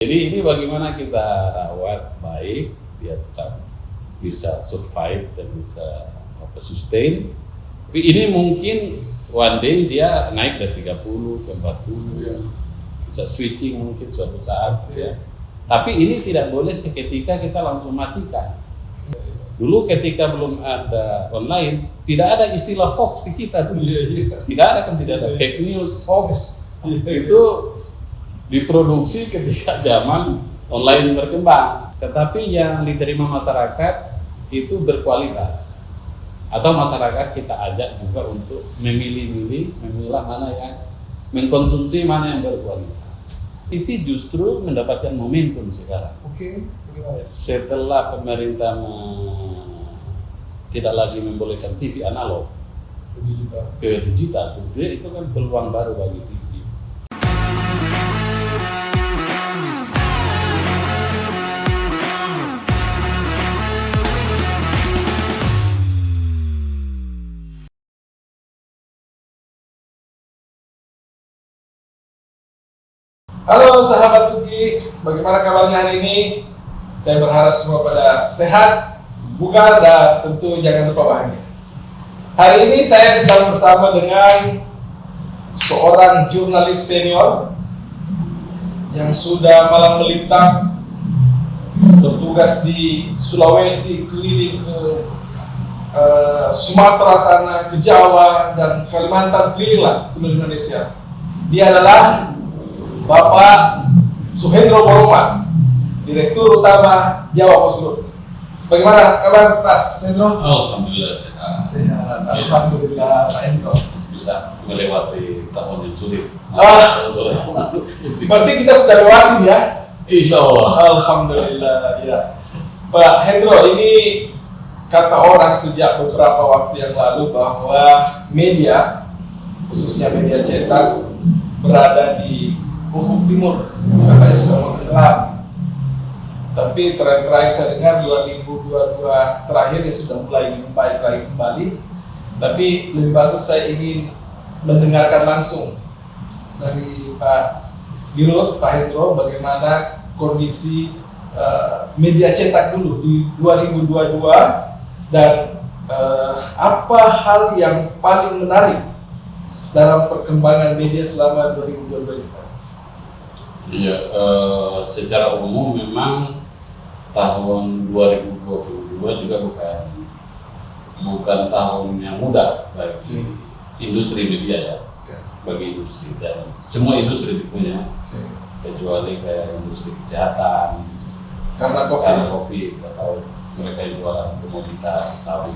Jadi ini bagaimana kita rawat baik, dia tetap bisa survive dan bisa sustain. Tapi ini mungkin one day dia naik dari 30 ke 40, bisa switching mungkin suatu saat ya. Tapi ini tidak boleh seketika kita langsung matikan. Dulu ketika belum ada online, tidak ada istilah hoax di kita dulu. Tidak ada fake news, hoax. Itu diproduksi ketika zaman online berkembang. Tetapi yang diterima masyarakat itu berkualitas. Atau masyarakat kita ajak juga untuk memilah mana yang mengkonsumsi, mana yang berkualitas. TV justru mendapatkan momentum sekarang. Oke. Setelah pemerintah tidak lagi membolehkan TV analog ke digital, sebetulnya itu kan peluang baru bagi TV. Halo sahabat Tuki, bagaimana kabarnya hari ini? Saya berharap semua pada sehat, bugar, dan tentu jangan lupa bahagia. Hari ini saya sedang bersama dengan seorang jurnalis senior yang sudah malang melintang bertugas di Sulawesi, keliling ke Sumatera sana, ke Jawa, dan Kalimantan, keliling lah seluruh Indonesia. Dia adalah Bapak Suhendro Boroma, Direktur Utama Jawa Post Group. Bagaimana kabar Pak Suhendro? Alhamdulillah sehat. Sehat, alhamdulillah Pak Hendro. Bisa melewati tahun yang sulit. Berarti kita sudah lewati ya? Insya Allah. Alhamdulillah ya. Pak Hendro, ini kata orang sejak beberapa waktu yang lalu bahwa media, khususnya media cetak, berada di ufuk timur, katanya sudah mau tenggelam. Tapi terakhir saya dengar 2022 terakhir ya sudah mulai membaik lagi kembali. Tapi lebih bagus saya ingin mendengarkan langsung dari Pak Dirut, Pak Hendro, bagaimana kondisi media cetak dulu di 2022 dan apa hal yang paling menarik dalam perkembangan media selama 2022 ini. Iya, secara umum memang tahun 2022 juga bukan tahun yang mudah bagi industri media ya, bagi industri dan semua industri sebenarnya, kecuali kayak industri kesehatan karena COVID atau mereka yang jualan komoditas sawit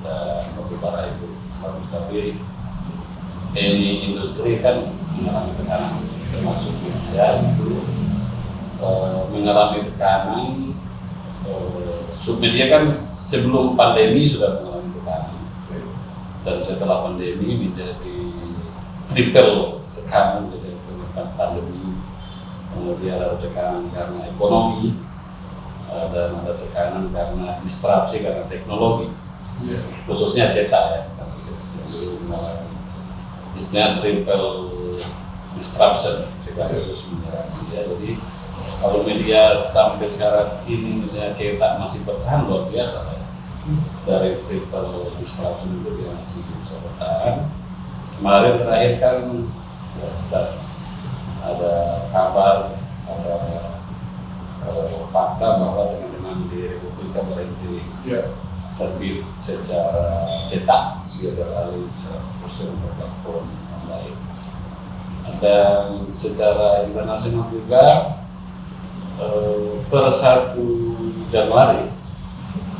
dan batubara itu. Tapi ini industri kan mengalami tekanan, termasuk media itu mengalami tekanan. Submedia kan sebelum pandemi sudah mengalami tekanan, dan setelah pandemi menjadi triple tekanan, jadi pandemi, kemudian ada tekanan karena ekonomi, dan ada tekanan karena disrupsi karena teknologi, khususnya cetak ya. Istilahnya triple disruption sekaligus menyerang media. Jadi kalau media sampai sekarang ini misalnya cetak masih bertahan luar biasa ya. Dari triple disruption itu dia masih bisa bertahan. Kemarin terakhir kan ya, ada kabar atau fakta bahwa teman-teman di Republika berhenti terbit secara cetak, dia beralih 100% ke platform online. Dan secara internasional juga per 1 Januari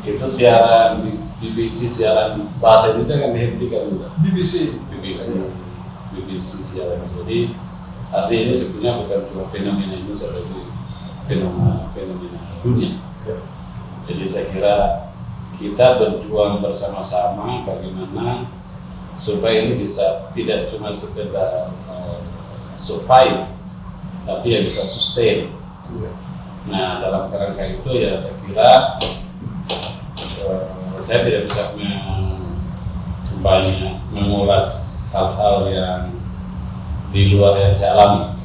itu siaran BBC, siaran bahasa Indonesia kan dihentikan juga. BBC siaran. Jadi artinya ini sebetulnya bukan cuma fenomena Indonesia, tapi fenomena dunia. Jadi saya kira kita berjuang bersama-sama bagaimana supaya ini bisa tidak cuma sekedar survive, tapi ya bisa sustain. Nah, dalam kerangka itu ya saya kira saya tidak bisa banyak mengulas hal-hal yang di luar yang saya alami.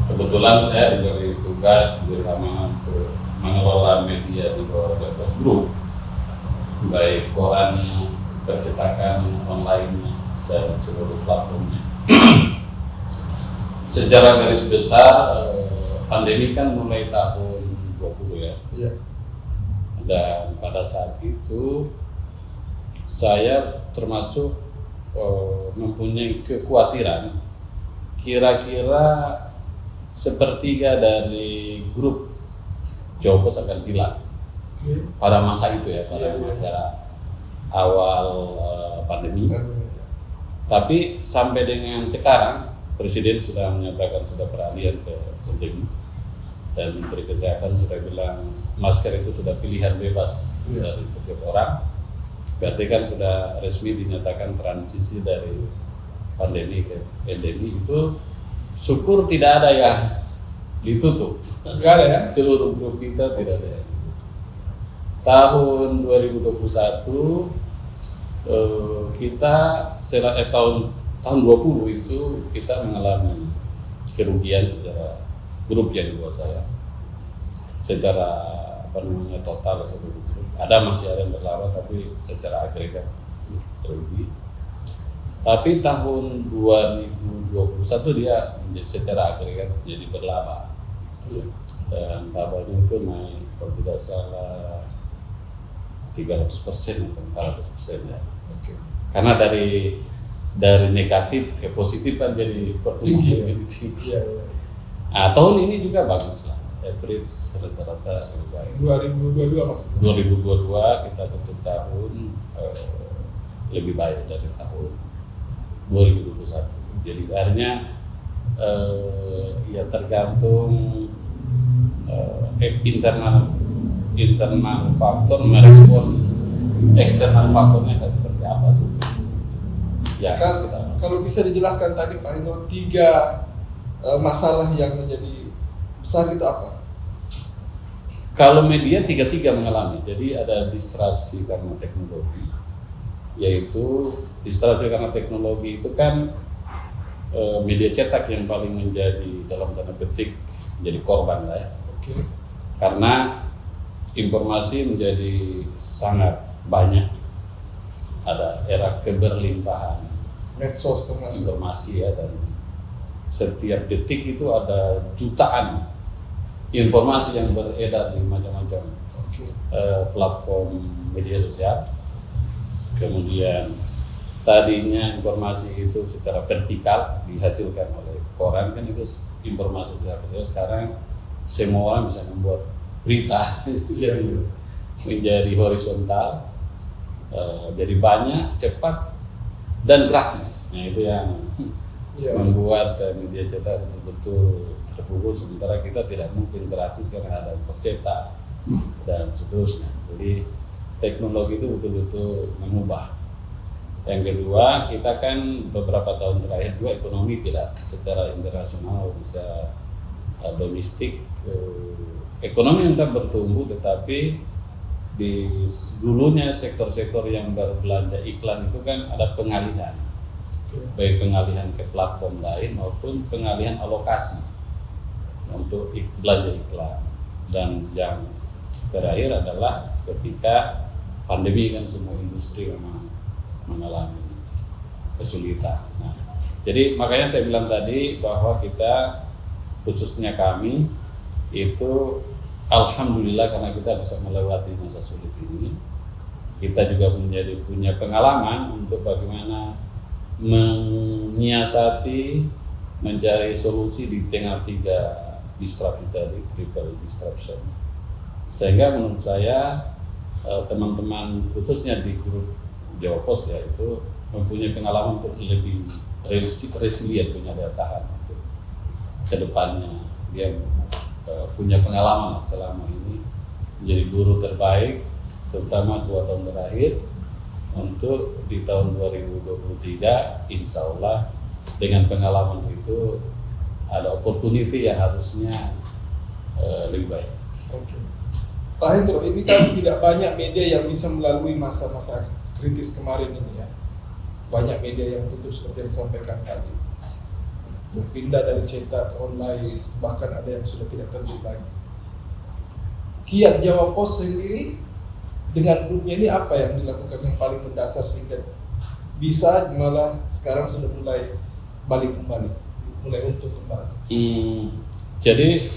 Kebetulan saya diberi tugas bersama untuk mengelola media di bawah Japas Group, baik korannya, percetakan online dan seluruh platformnya. Secara garis besar pandemi kan mulai tahun 20 ya. Iya. Dan pada saat itu saya termasuk mempunyai kekhawatiran kira-kira sepertiga dari grup Jawa Pos akan hilang pada masa itu ya, pada masa awal pandemi. Tapi sampai dengan sekarang Presiden sudah menyatakan sudah beralih ke endemi dan Menteri Kesehatan sudah bilang masker itu sudah pilihan bebas dari setiap orang. Berarti kan sudah resmi dinyatakan transisi dari pandemi ke endemi. Itu syukur tidak ada yang ditutup. Enggak ada ya? Seluruh grup kita tidak ada yang ditutup. Tahun 2021 kita tahun 20 itu kita mengalami kerugian secara grup yang di bawah saya. Secara total seluruh grup. Masih ada yang berlaba tapi secara agregat rugi. Tapi tahun 2021 dia secara agregat jadi berlaba. Dan labanya itu naik kalau tidak salah 300% atau 400% ya. Karena dari negatif ke positif kan jadi pertumbuhan lebih tinggi. Nah, tahun ini juga bagus lah. Average rata-rata lebih baik. 2022 maksudnya? 2022 kita tutup tahun lebih baik dari tahun 2021. Jadi akhirnya ya tergantung internal faktor merespon eksternal faktornya kan seperti apa sih? Ya, kalau bisa dijelaskan tadi Pak Hendro, 3 masalah yang menjadi besar itu apa? Kalau media tiga mengalami, jadi ada distraksi karena teknologi, yaitu distraksi karena teknologi itu kan media cetak yang paling menjadi dalam tanda petik menjadi korban lah ya. Karena informasi menjadi sangat banyak, ada era keberlimpahan medsos termasuk informasi ya, dan setiap detik itu ada jutaan informasi yang beredar di macam-macam platform media sosial. Kemudian tadinya informasi itu secara vertikal dihasilkan oleh koran kan, itu informasi secara vertikal. Sekarang semua orang bisa membuat berita menjadi horizontal, jadi banyak, cepat dan gratis. Nah itu yang membuat media cetak betul-betul terpukul, sementara kita tidak mungkin gratis karena ada percetak dan seterusnya. Jadi teknologi itu betul-betul mengubah. Yang kedua, kita kan beberapa tahun terakhir juga ekonomi tidak secara internasional bisa domestik, ekonomi tetap bertumbuh, tetapi di dulunya sektor-sektor yang berbelanja iklan itu kan ada pengalihan, baik pengalihan ke platform lain maupun pengalihan alokasi untuk belanja iklan. Dan yang terakhir adalah ketika pandemi kan semua industri memang mengalami kesulitan. Nah, jadi makanya saya bilang tadi bahwa kita, khususnya kami, itu alhamdulillah karena kita bisa melewati masa sulit ini. Kita juga punya pengalaman untuk bagaimana menyiasati, mencari solusi di tengah 3 disrupsi tadi, triple disruption. Sehingga menurut saya teman-teman khususnya di grup Jawa Pos ya itu mempunyai pengalaman untuk lebih resilient, punya daya tahan untuk kedepannya. Dia punya pengalaman selama ini menjadi guru terbaik, terutama 2 tahun terakhir. Untuk di tahun 2023 insya Allah dengan pengalaman itu ada opportunity yang harusnya lebih baik. Pak Hendro, ini kan tidak banyak media yang bisa melalui masa-masa kritis kemarin ini ya. Banyak media yang tutup seperti yang disampaikan tadi. berpindah dari cetak ke online, bahkan ada yang sudah tidak terbit lagi. Kiat Jawa Pos sendiri dengan grupnya ini apa yang dilakukan yang paling mendasar sehingga bisa malah sekarang sudah mulai balik kembali, mulai untung kembali? Jadi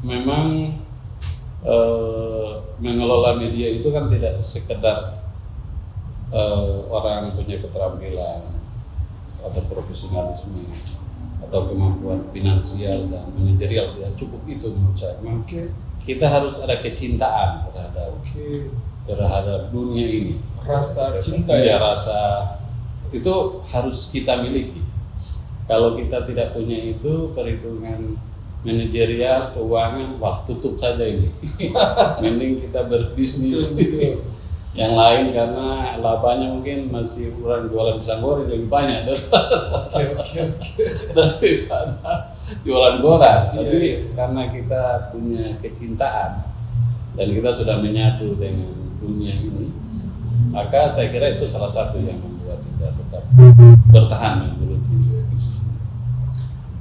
memang mengelola media itu kan tidak sekedar orang punya keterampilan atau profesionalisme atau kemampuan finansial dan manajerial, tidak cukup itu menurut saya. Memang kita harus ada kecintaan terhadap dunia ini. Rasa cinta ya, rasa itu harus kita miliki. Kalau kita tidak punya itu, perhitungan manajerial, keuangan, wah tutup saja ini. Mending kita berbisnis yang lain, karena labanya mungkin masih orang jualan pisang goreng lebih banyak daripada jualan gorengan. Tapi karena kita punya kecintaan dan kita sudah menyatu dengan dunia ini, maka saya kira itu salah satu yang membuat kita tetap bertahan menggeluti bisnis.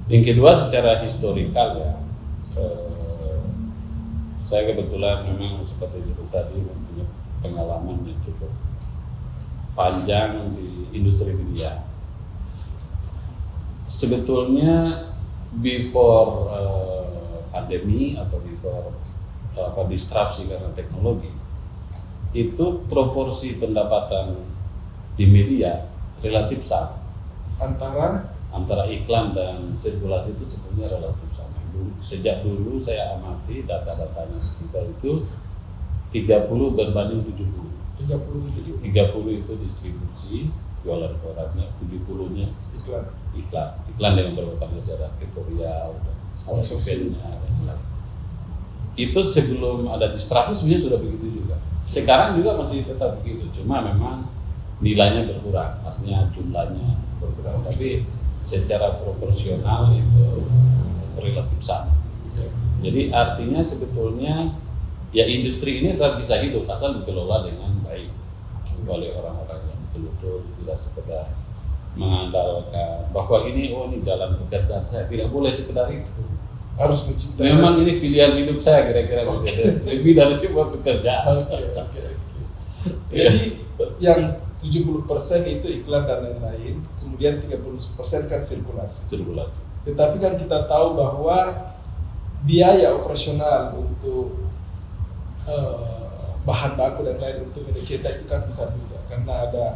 Yang kedua, secara historikal ya, saya kebetulan memang seperti itu tadi mempunyai pengalaman yang cukup panjang di industri media. Sebetulnya before pandemi atau before disrupsi karena teknologi, itu proporsi pendapatan di media relatif sama antara iklan dan sirkulasi itu sebenarnya relatif sama. Sejak dulu saya amati data-datanya kita itu 30 berbanding 70. 30 itu distribusi, jualan korannya, 70-nya iklan dengan berbagai secara editorial dan eventnya dan lain. Itu sebelum ada disrupsi sebenarnya sudah begitu juga. Sekarang juga masih tetap begitu, cuma memang nilainya berkurang, artinya jumlahnya berkurang, tapi secara proporsional itu relatif sama. Jadi artinya sebetulnya ya industri ini tetap bisa hidup asal dikelola dengan baik oleh orang-orang yang betul-betul tidak sekedar mengandalkan bahwa ini jalan pekerjaan saya, tidak boleh sekedar itu. Harus mencintai. Memang ini pilihan hidup saya kira-kira lebih dari sebuah pekerjaan. Jadi yang 70% itu iklan dan lain-lain, kemudian 30% kan sirkulasi. Tetapi kan kita tahu bahwa biaya operasional untuk bahan baku dan lain untuk media cetak itu kan besar juga, karena ada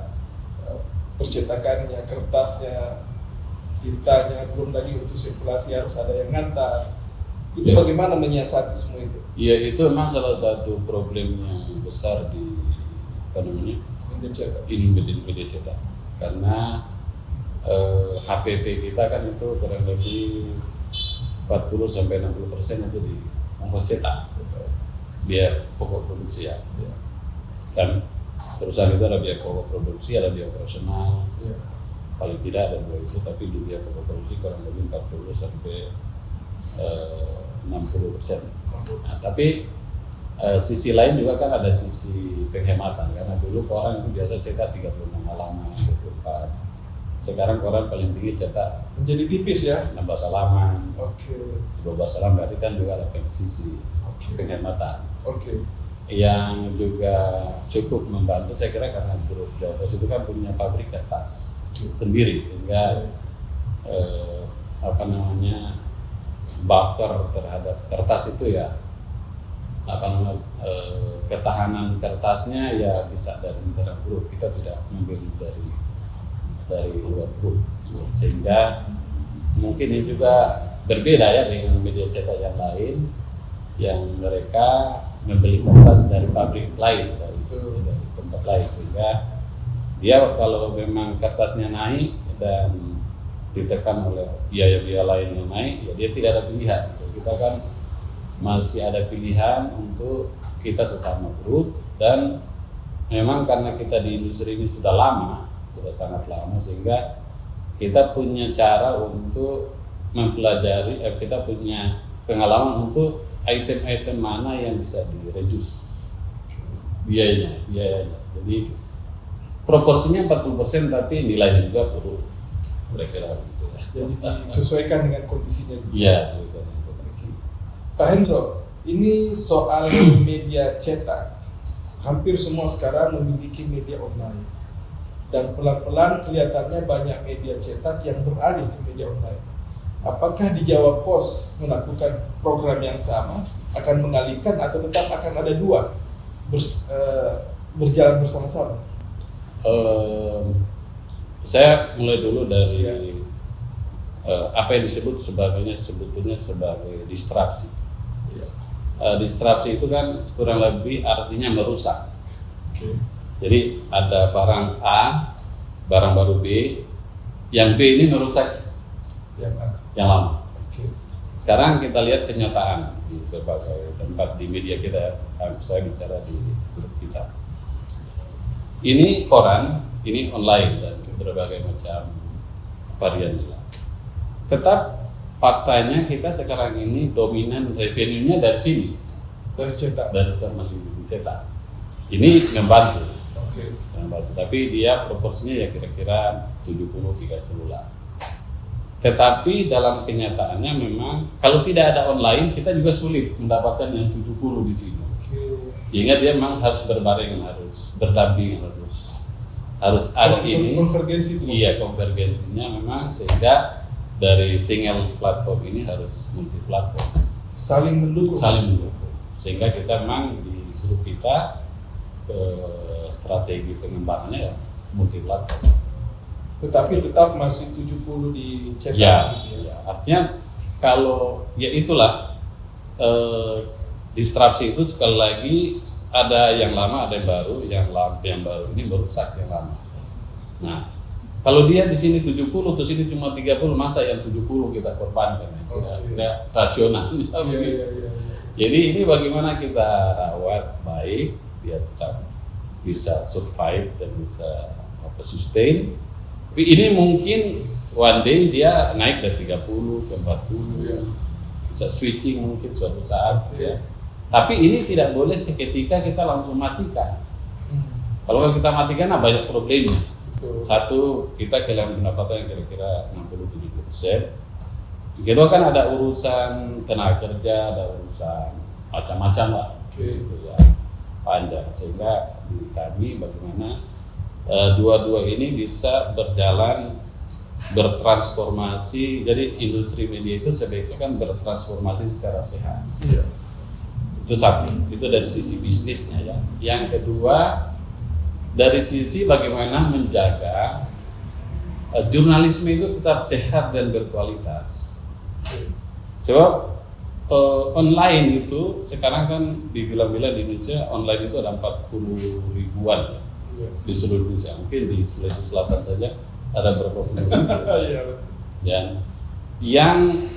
percetakannya, kertasnya, tintanya, belum lagi untuk sirkulasi harus ada yang ngantar. Itu bagaimana menyiasati semua itu? Ya, itu memang salah satu problem yang besar di media cetak, karena HPP kita kan itu kurang lebih 40-60% itu di ongkos cetak, biaya pokok produksi ya. Kan perusahaan itu ada biaya pokok produksi, ada biaya operasional, paling tidak ada dua itu, tapi di biaya pokok produksi kurang lebih 40-60%. Nah, tapi sisi lain juga kan ada sisi penghematan, karena dulu koran itu biasa cetak 36 halaman, 24. Sekarang koran paling tinggi cetak menjadi tipis ya, 16 halaman. 12 12 halaman, berarti kan juga ada sisi penghematan. Yang juga cukup membantu saya kira karena grup Jawa Pos itu kan punya pabrik kertas sendiri, sehingga buffer terhadap kertas itu ya ketahanan kertasnya ya bisa dari internal grup, kita tidak membeli dari luar grup, sehingga mungkin ini juga berbeda ya dengan media cetak yang lain yang mereka membeli kertas dari pabrik lain, dari tempat lain, sehingga dia kalau memang kertasnya naik dan ditekan oleh biaya-biaya lain yang naik, ya dia tidak ada pilihan. Kita kan masih ada pilihan untuk kita sesama grup, dan memang karena kita di industri ini sudah sangat lama, sehingga kita punya cara untuk mempelajari, kita punya pengalaman untuk item-item mana yang bisa di-reduce biayanya. Jadi proporsinya 40%, tapi nilainya juga perlu kira-kira gitu. Jadi disesuaikan dengan kondisinya. Iya, sesuaikan dengan kondisi. Pak Hendro, ini soal media cetak. Hampir semua sekarang memiliki media online. Dan pelan-pelan kelihatannya banyak media cetak yang beralih ke media online. Apakah di Jawa Pos melakukan program yang sama, akan mengalihkan atau tetap akan ada dua berjalan bersama-sama? Saya mulai dulu dari Ya. apa yang disebut sebetulnya sebagai distraksi. Ya. Distraksi itu kan kurang lebih artinya merusak. Oke. Jadi ada barang A, barang baru B, yang B ini merusak yang lama. Oke. Sekarang kita lihat kenyataan di berbagai tempat di media kita. Saya bicara di grup kita. Ini koran, ini online dan berbagai macam varian. Tetap faktanya kita sekarang ini dominan revenue-nya dari sini, Dari cetak. dari tetap masih dicetak. Ini membantu. Oke. Tapi dia proporsinya ya kira-kira 70-30 lah. Tetapi dalam kenyataannya memang kalau tidak ada online kita juga sulit mendapatkan yang 70 di sini. Oke. Sehingga dia memang harus berbarengan, harus berdampingan, harus ada ini. Konvergensi itu. Iya, konvergensinya memang sehingga dari single platform ini harus multi platform. Saling mendukung. Sehingga kita memang di grup kita strategi pengembangannya ya multi platform. Tetapi tetap masih 70 di cetak. Ya, gitu ya, artinya kalau ya itulah distraksi itu sekali lagi ada yang lama, ada yang baru, yang baru ini merusak yang lama. Nah, kalau dia di sini 70 terus ini cuma 30, masa yang 70 kita korbankan? Tidak rasional. Begitu. Iya. Jadi ini bagaimana kita rawat baik, dia tetap bisa survive dan bisa sustain. Tapi ini mungkin one day dia naik dari 30 ke 40, Iya. bisa switching mungkin suatu saat. Iya. Ya. Tapi ini tidak boleh seketika kita langsung matikan. Kalau kita matikan, banyak problemnya. Betul. Satu, kita kehilangan pendapatan yang kira-kira 60-70%. Kedua kan ada urusan tenaga kerja, ada urusan macam-macam lah. Oke. Di situ ya panjang, sehingga di kami bagaimana dua-dua ini bisa berjalan, bertransformasi. Jadi industri media itu sebaiknya kan bertransformasi secara sehat. Iya. Itu satu, itu dari sisi bisnisnya ya. Yang kedua, dari sisi bagaimana menjaga jurnalisme itu tetap sehat dan berkualitas. Sebab online itu sekarang kan dibilang-bilang di Indonesia online itu ada 40 ribuan di seluruh Indonesia. Mungkin di Sulawesi Selatan saja ada berapa puluh ribu. Ya. Yang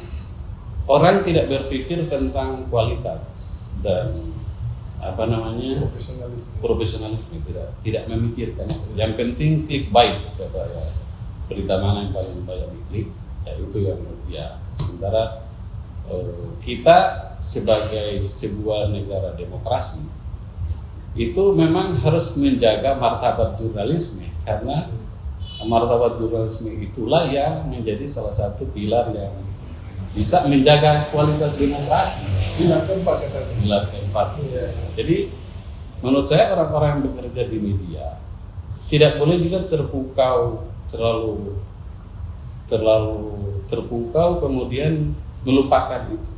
orang tidak berpikir tentang kualitas dan profesionalisme tidak memikirkan. Yang penting clickbait siapa ya, berita mana yang paling banyak diklik, ya itu yang ya. Sementara kita sebagai sebuah negara demokrasi itu memang harus menjaga martabat jurnalisme, karena martabat jurnalisme itulah yang menjadi salah satu pilar yang bisa menjaga kualitas demokrasi. Pilar keempat katanya. Pilar keempat. Iya. Jadi menurut saya orang-orang yang bekerja di media tidak boleh juga terlalu terpukau kemudian melupakan itu.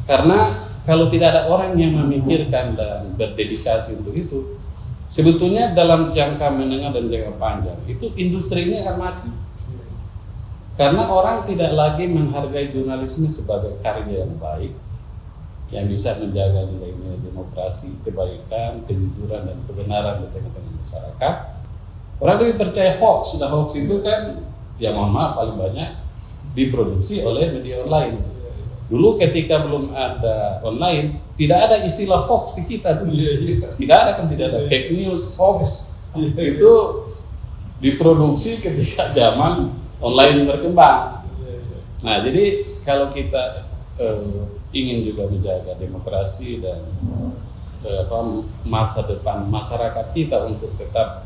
Karena kalau tidak ada orang yang memikirkan dan berdedikasi untuk itu, sebetulnya dalam jangka menengah dan jangka panjang itu industri ini akan mati. Karena orang tidak lagi menghargai jurnalisme sebagai karya yang baik, yang bisa menjaga nilai-nilai demokrasi, kebaikan, kejujuran dan kebenaran di tengah-tengah masyarakat. Orang lebih percaya hoax. Sudah hoax itu kan, ya mohon maaf, paling banyak diproduksi oleh media online. Dulu ketika belum ada online, tidak ada istilah hoax di kita dulu. Tidak ada fake news, hoax. Itu diproduksi ketika zaman online berkembang. Nah, jadi kalau kita ingin juga menjaga demokrasi dan masa depan masyarakat kita untuk tetap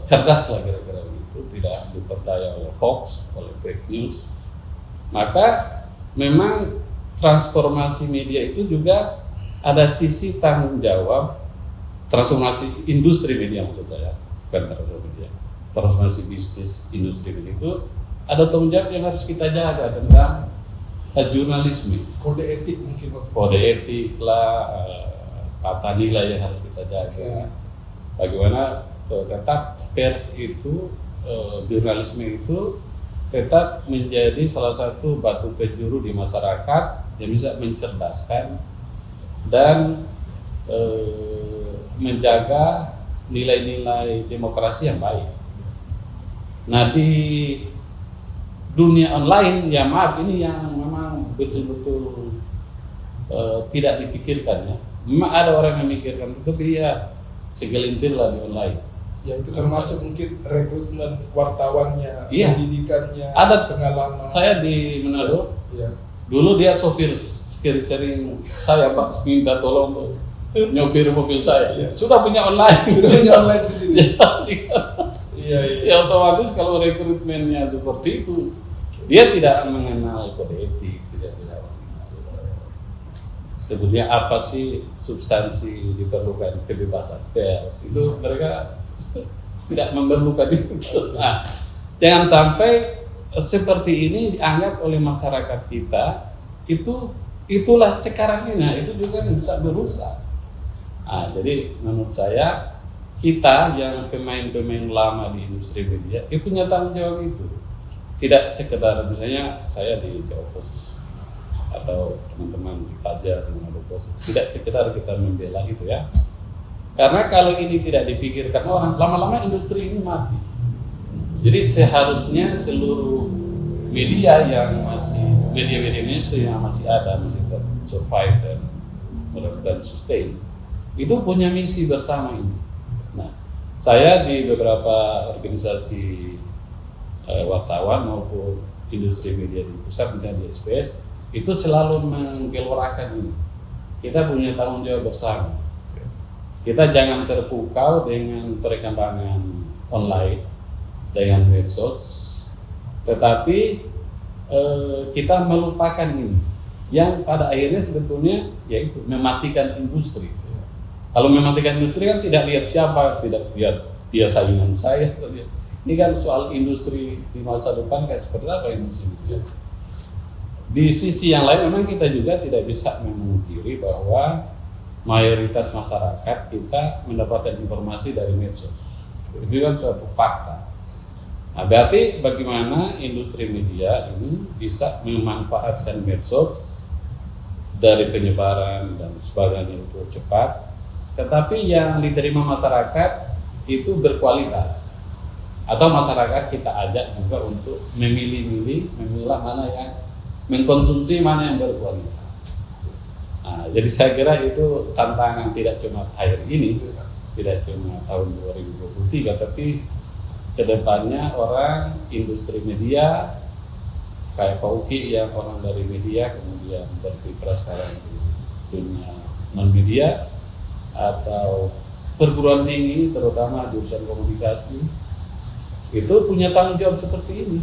cerdas lah kira-kira begitu. itu tidak diperdaya oleh hoax, oleh fake news. Maka memang transformasi media itu juga ada sisi tanggung jawab, transformasi industri media maksud saya, bukan transformasi media, transformasi bisnis industri media itu ada tanggung jawab yang harus kita jaga tentang jurnalisme, Kode etik mungkin maksudnya. kode etik lah, tata nilai yang harus kita jaga. Bagaimana tetap pers itu, jurnalisme itu tetap menjadi salah satu batu penjuru di masyarakat yang bisa mencerdaskan dan menjaga nilai-nilai demokrasi yang baik. Nah di dunia online ya maaf ini yang memang betul-betul tidak dipikirkan ya. Memang ada orang yang memikirkan, tapi ya segelintir lah di online. Ya itu termasuk mungkin rekrutmen wartawannya, Iya. pendidikannya, Ada pengalaman. saya di Manado, Ya. dulu dia sopir sering saya Pak minta tolong untuk nyopir mobil saya. Iya. Sudah punya online. Sudah punya online sendiri. Iya, iya. Ya otomatis kalau rekrutmennya seperti itu, dia tidak mengenal kode etik, tidak mengenal sebetulnya apa sih substansi diperlukan kebebasan pers, itu mereka tidak memerlukan itu. Nah, jangan sampai seperti ini dianggap oleh masyarakat kita itulah sekarang ini. Nah, itu juga bisa merusak. Nah, jadi menurut saya kita yang pemain-pemain lama di industri media punya tanggung jawab itu. Tidak sekedar misalnya saya di Jawa Pos atau teman-teman di Fajar di Manado Pos, tidak sekedar kita membela itu ya. Karena kalau ini tidak dipikirkan orang, lama-lama industri ini mati. Jadi seharusnya seluruh media yang masih media-media mainstream yang masih ada, masih survive dan mudah-mudahan sustain, itu punya misi bersama ini. Nah, saya di beberapa organisasi wartawan maupun industri media di pusat, misalnya di SPS, itu selalu menggelorakan ini. Kita punya tanggung jawab bersama. Kita jangan terpukau dengan perkembangan online, dengan medsos, tetapi kita melupakan ini, yang pada akhirnya sebetulnya yaitu mematikan industri. Kalau mematikan industri kan tidak lihat siapa, tidak lihat dia saingan saya. Ini kan soal industri di masa depan kayak seperti apa industri media. Di sisi yang lain memang kita juga tidak bisa memungkiri bahwa mayoritas masyarakat kita mendapatkan informasi dari medsos. Itu kan suatu fakta. Nah, berarti bagaimana industri media ini bisa memanfaatkan medsos dari penyebaran dan sebagainya itu cepat, tetapi yang diterima masyarakat itu berkualitas. Atau masyarakat kita ajak juga untuk memilih-milih, memilah mana yang mengkonsumsi, mana yang berkualitas. Nah, jadi saya kira itu tantangan tidak cuma tahun ini, tidak cuma tahun 2023, tapi kedepannya orang industri media kayak Pak Uki yang orang dari media kemudian berkiprah sekarang di dunia non media, atau perguruan tinggi terutama jurusan komunikasi itu punya tanggung jawab seperti ini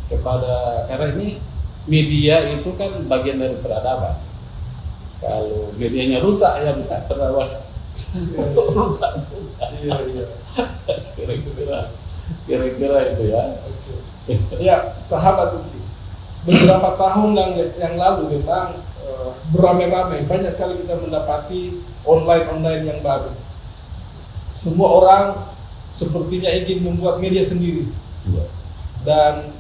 karena ini media itu kan bagian dari peradaban. Kalau medianya rusak ya bisa peradaban rusak juga. Iya. Kira-kira itu ya. Ya, sahabat Uki. Beberapa tahun yang lalu memang beramai-ramai, banyak sekali kita mendapati online yang baru. Semua orang sepertinya ingin membuat media sendiri. Dan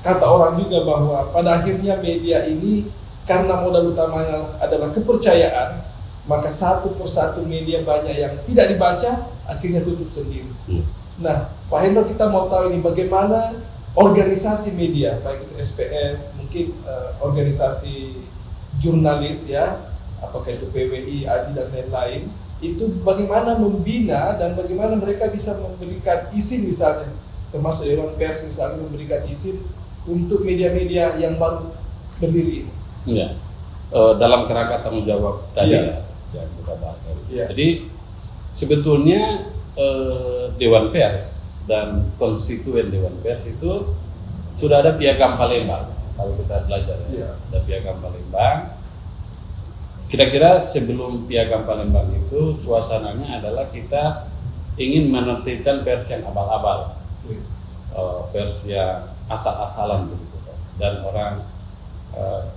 kata orang juga bahwa pada akhirnya media ini karena modal utamanya adalah kepercayaan, maka satu persatu media banyak yang tidak dibaca akhirnya tutup sendiri. Nah, Pak Hendro, kita mau tahu ini bagaimana organisasi media, baik itu SPS, mungkin organisasi jurnalis ya, apakah itu PWI, AJI dan lain-lain, itu bagaimana membina dan bagaimana mereka bisa memberikan izin misalnya, termasuk Dewan Pers misalnya memberikan izin untuk media-media yang baru berdiri. Iya. Dalam kerangka tanggung jawab tadi Iya. ya, yang kita bahas tadi. Iya. Jadi sebetulnya Dewan Pers dan konstituen Dewan Pers itu sudah ada Piagam Palembang. Kalau kita belajar ada Piagam Palembang. Kira-kira sebelum Piagam Palembang itu suasananya adalah kita ingin menertibkan pers yang abal-abal, pers yang asal-asalan begitu saja. Dan orang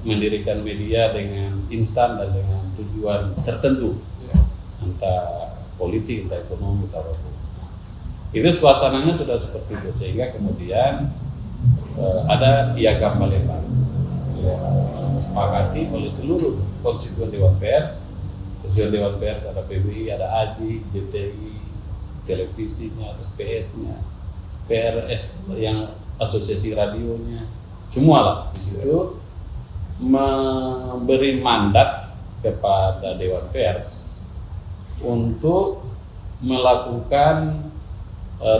mendirikan media dengan instan dan dengan tujuan tertentu, entah politik, entah ekonomi, entah apapun. Itu suasananya sudah seperti itu, sehingga kemudian ada Piagam Palembang sepakati oleh seluruh konstituen Dewan Pers. Konstituen Dewan Pers ada PBI, ada AJI, JTI, televisinya, SPS-nya, PRS yang asosiasi radionya, semua lah di situ memberi mandat kepada Dewan Pers untuk melakukan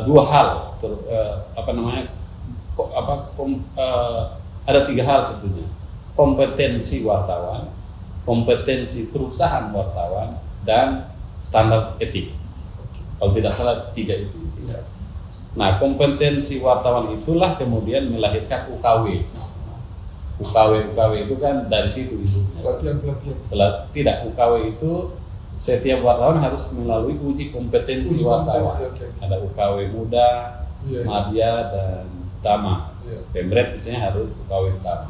dua hal, ada tiga hal sebetulnya: kompetensi wartawan, kompetensi perusahaan wartawan, dan standar etik. Kalau tidak salah tiga itu. Nah, kompetensi wartawan itulah kemudian melahirkan UKW. UKW itu kan dari situ itu. Pelatihan. Tidak, UKW itu setiap wartawan harus melalui uji kompetensi wartawan. Ada UKW muda, madya, dan utama. Pemret misalnya harus UKW utama.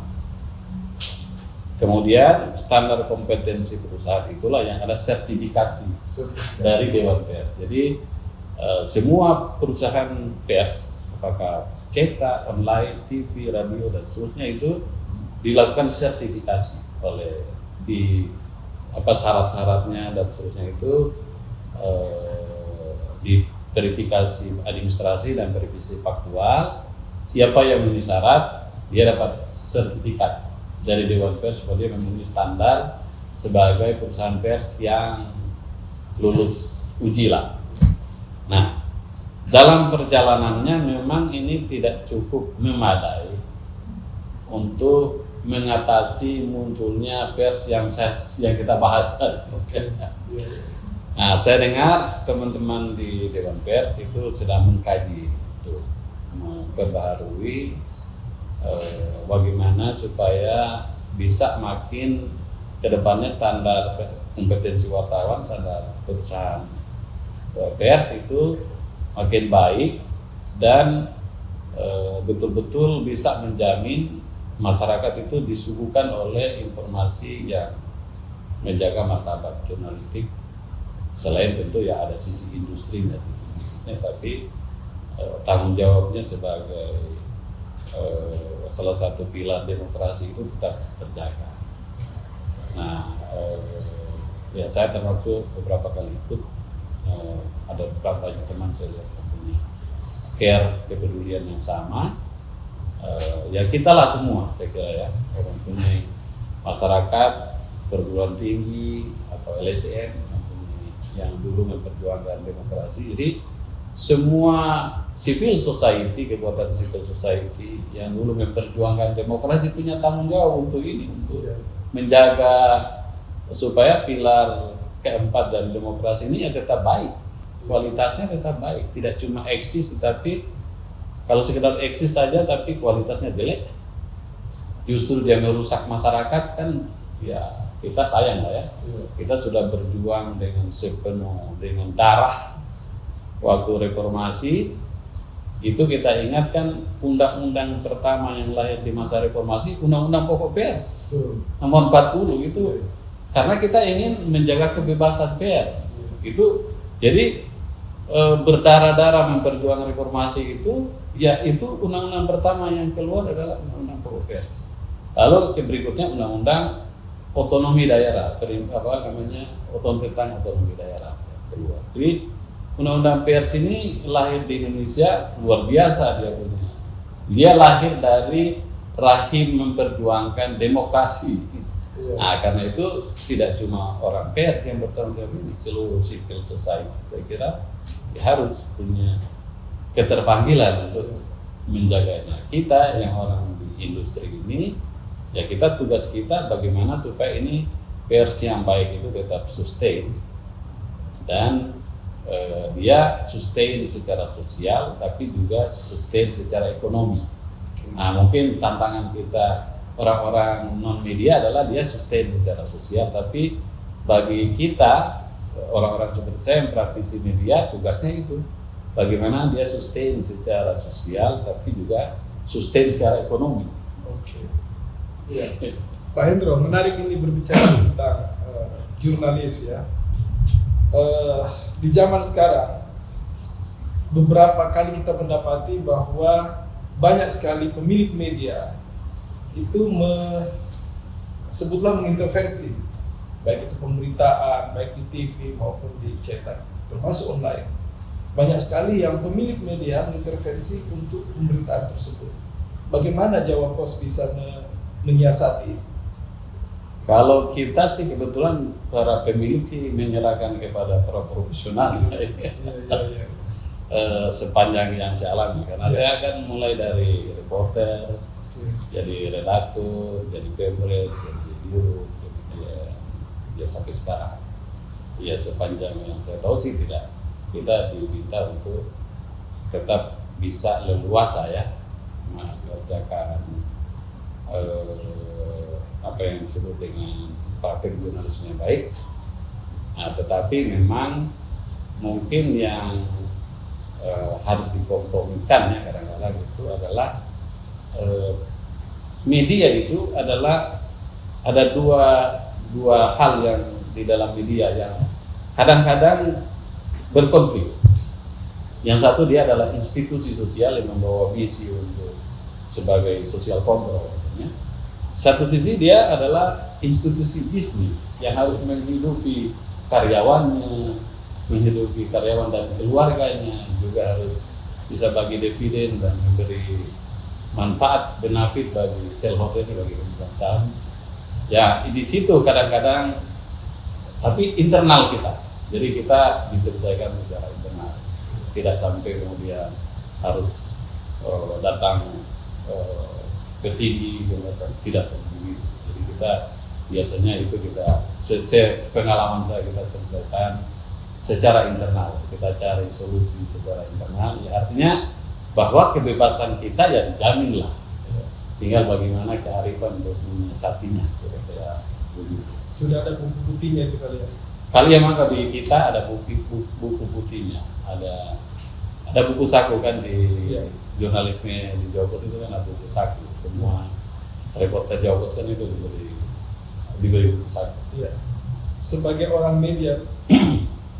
Kemudian standar kompetensi perusahaan itulah yang ada sertifikasi dari Dewan Pers. Jadi semua perusahaan pers, apakah cetak, online, TV, radio, dan seterusnya itu dilakukan sertifikasi oleh syarat-syaratnya dan seterusnya itu diverifikasi administrasi dan verifikasi faktual. Siapa yang memenuhi syarat, dia dapat sertifikat dari Dewan Pers bahwa dia memenuhi standar sebagai perusahaan pers yang lulus uji lah. Nah, dalam perjalanannya memang ini tidak cukup memadai untuk mengatasi munculnya pers yang kita bahas tadi. Nah, saya dengar teman-teman di Dewan Pers itu sedang mengkaji itu, memperbaharui bagaimana supaya bisa makin kedepannya standar kompetensi wartawan, standar perusahaan pers itu makin baik dan betul-betul bisa menjamin masyarakat itu disuguhkan oleh informasi yang menjaga martabat jurnalistik. Selain tentu ya ada sisi industrinya, sisi bisnisnya, tapi tanggung jawabnya sebagai salah satu pilar demokrasi itu tetap terjaga. Nah, ya saya termasuk beberapa kali ikut, ada beberapa banyak teman saya lihat yang punya care, kepedulian yang sama. Ya kita lah semua, saya kira ya, orang punya masyarakat perguruan tinggi atau LSM yang dulu memperjuangkan demokrasi. Jadi semua civil society, kekuatan civil society yang dulu memperjuangkan demokrasi punya tanggung jawab untuk ini, untuk menjaga supaya pilar keempat dari demokrasi ini ya tetap baik, kualitasnya tetap baik, tidak cuma eksis, tetapi kalau sekedar eksis saja tapi kualitasnya jelek, justru dia merusak masyarakat, kan ya kita sayang lah ya. Kita sudah berjuang dengan sepenuh, dengan darah waktu reformasi. Itu kita ingatkan undang-undang pertama yang lahir di masa reformasi, Undang-Undang Pokok Pers nomor 40 itu karena kita ingin menjaga kebebasan pers. Itu jadi berdarah-darah memperjuangkan reformasi itu, ya itu undang-undang pertama yang keluar adalah Undang-Undang Pokok Pers. Lalu berikutnya Undang-Undang Otonomi Daerah, tentang otonomi daerah keluar. Jadi Undang-Undang Pers ini lahir di Indonesia luar biasa dia punya. Dia lahir dari rahim memperjuangkan demokrasi. Nah, karena itu tidak cuma orang pers yang bertanggung jawab ini, seluruh civil society saya kira ya harus punya keterpanggilan untuk menjaganya. Kita yang orang di industri ini, ya kita tugas kita bagaimana supaya ini pers yang baik itu tetap sustain dan dia sustain secara sosial tapi juga sustain secara ekonomi. Nah, mungkin tantangan kita orang-orang non media adalah dia sustain secara sosial, tapi bagi kita orang-orang seperti saya yang praktisi media, tugasnya itu bagaimana dia sustain secara sosial tapi juga sustain secara ekonomi. Oke. Ya. Pak Hendro, menarik ini berbicara tentang jurnalis ya. Di zaman sekarang beberapa kali kita mendapati bahwa banyak sekali pemilik media itu sebutlah mengintervensi, baik itu pemberitaan, baik di TV maupun di cetak, termasuk online. Banyak sekali yang pemilik media mengintervensi untuk pemberitaan tersebut. Bagaimana Jawa Pos bisa menyiasati? Kalau kita sih kebetulan para pemilik sih menyerahkan kepada para profesional sepanjang yang saya alami, karena saya kan mulai dari reporter, jadi redaktur, jadi pemret, jadi dirut, ya sampai sekarang. Ya sepanjang yang saya tahu sih tidak, kita diminta untuk tetap bisa leluasa ya mengerjakan apa yang disebut dengan praktek jurnalisme yang baik. Nah, tetapi memang mungkin yang harus dikompromikan ya kadang-kadang itu adalah media itu adalah ada dua hal yang di dalam media yang kadang-kadang berkonflik. Yang satu dia adalah institusi sosial yang membawa misi untuk sebagai social control. Satu sisi dia adalah institusi bisnis yang harus menghidupi karyawannya, menghidupi karyawan dan keluarganya, juga harus bisa bagi dividen dan memberi manfaat benefit bagi shareholder, bagi pemegang saham. Ya di situ kadang-kadang, tapi internal kita, jadi kita diselesaikan secara internal, tidak sampai kemudian harus datang petinggi, tidak seperti itu. Jadi kita biasanya itu pengalaman saya kita selesaikan secara internal, kita cari solusi secara internal. Ya, artinya bahwa kebebasan kita ya dijamin lah, tinggal bagaimana kearifan untuk menyiasatinya, kira-kira begitu. Sudah ada buku putihnya itu kali ya? Kali ya, maka di kita ada buku putihnya, ada buku saku kan di jurnalisme di Jawa Pos itu kan ada buku saku, semua reporter Jawa Pos kan itu diberi buku saku. Iya. Sebagai orang media,